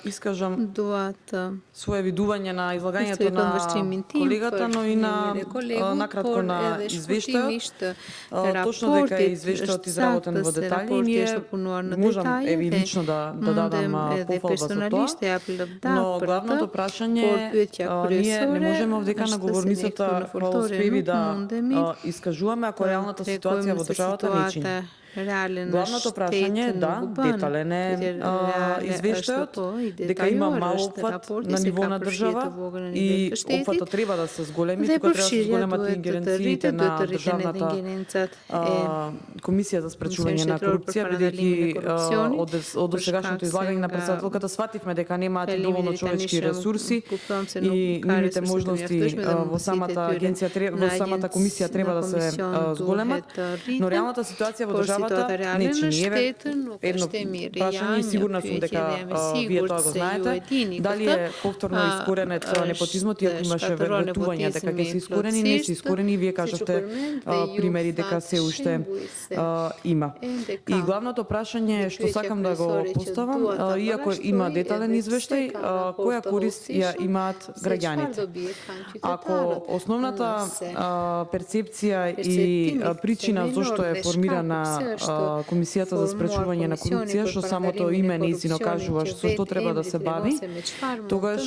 искажам Доата свое видување на излагањето Историкон на Вашчимин колегата, но и на колегу, накратко на извештајот. Точно дека е извештајот изработен во детали и ние можам еви лично да дадам пофалба за тоа, но главното прашање ние не можеме овдека на говорницата успеви да искажуваме ако реалната ситуација во државата не чини. Главното прашање е детален е извештајот, дека има мал опфат на ниво на држава и опфатот треба да се зголеми, тука треба да се зголемат и ингеренциите на државната комисија за спречување на корупција, бидејќи од досегашното излагање на претседателката свативме дека немаат и доволно човечки ресурси и нивните можности во самата агенција, во самата комисија треба да се зголемат, но реалната ситуација во државата не чини. Едно прашање и сигурна сум дека вие тоа го знаете, дали е повторно искоренет непотизмот, иако имаше ветување дека ќе се искорени, не се искорени, вие кажавте примери дека се уште има. И главното прашање што сакам да го поставам, иако има детален извештај, која корист ја имаат граѓаните? Ако основната перцепција и причина зошто е формирана Комисијата за спречување на корупција, што самото име нејзино кажува што треба да се бави, тогаш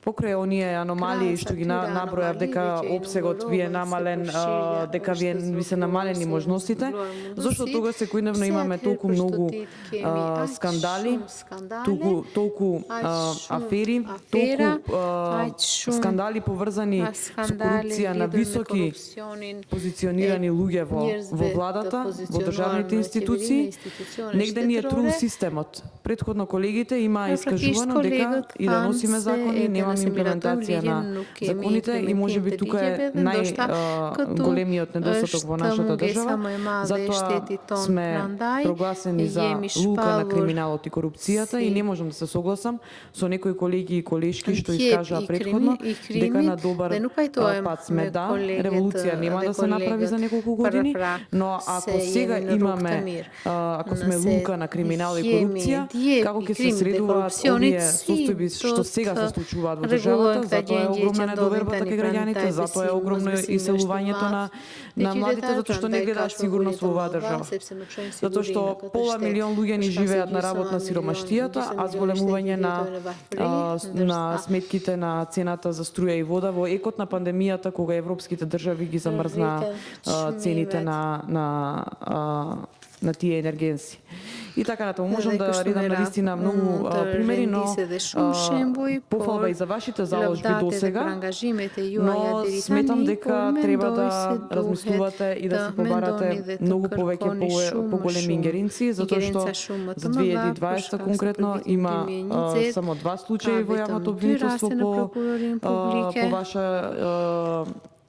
покрај оние аномалии што ги набројав дека опсегот ви е намален, дека ви се намалени можностите, зошто тогаш секојдневно имаме толку многу скандали, толку афери, толку скандали поврзани со корупција на високи позиционирани луѓе во владата, во државните институции, негде ни е трул системот. Предходно колегите има искажувано дека и да носиме закони, немаме имплементација на законите и можеби тука е најголемиот недостаток во нашата држава. Затоа сме прогласени за лука на криминалот и корупцијата и не можам да се согласам со некои колеги и колешки што искажаа предходно дека на добар пат сме. Да, револуција нема да се направи за неколку години, но ако сега имаме, ако сме лука на криминал и корупција, како ќе се средуваат овие состојби што сега се случуваат во државата, затоа е огромна недовербата кај граѓаните, затоа е огромно иселувањето на младите, затоа што не гледаат сигурност во оваа држава. Затоа што пола милион луѓе ни живеат на работна сиромаштијата, а зголемување на сметките на цената за струја и вода во екот на пандемијата, кога европските држави ги замрзна цените на тие енергенси. И така натаму можам да редам на вистина многу примери, но пофалба и за вашите заложби досега, но сметам дека треба да размислувате и да се побарате многу повеќе поголеми ингеренции, затоа што за 2020 конкретно има само 2 случаи во јавното обвинителство по ваша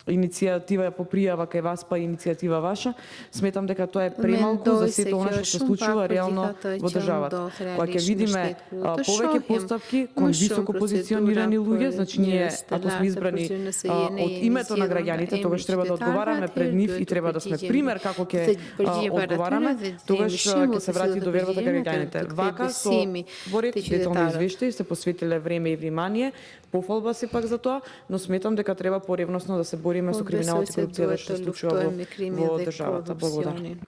иницијатива по пријава кај вас, па иницијатива ваша, сметам дека тоа е премалку за сето она што се случува реално во државата. Кога ќе видиме повеќе постапки кон високо позиционирани луѓе, значи ние ако сме избрани од името на граѓаните, тогаш треба да одговараме пред нив и треба да сме пример како ќе одговараме, тогаш ќе се врати довербата кај граѓаните. Вака со во ред детални извештаи се посветиле време и внимание, пофалба сепак за тоа, но сметам дека треба поревносно да се бориме со криминалот и корупцијата што се случува во државата. Благодарам.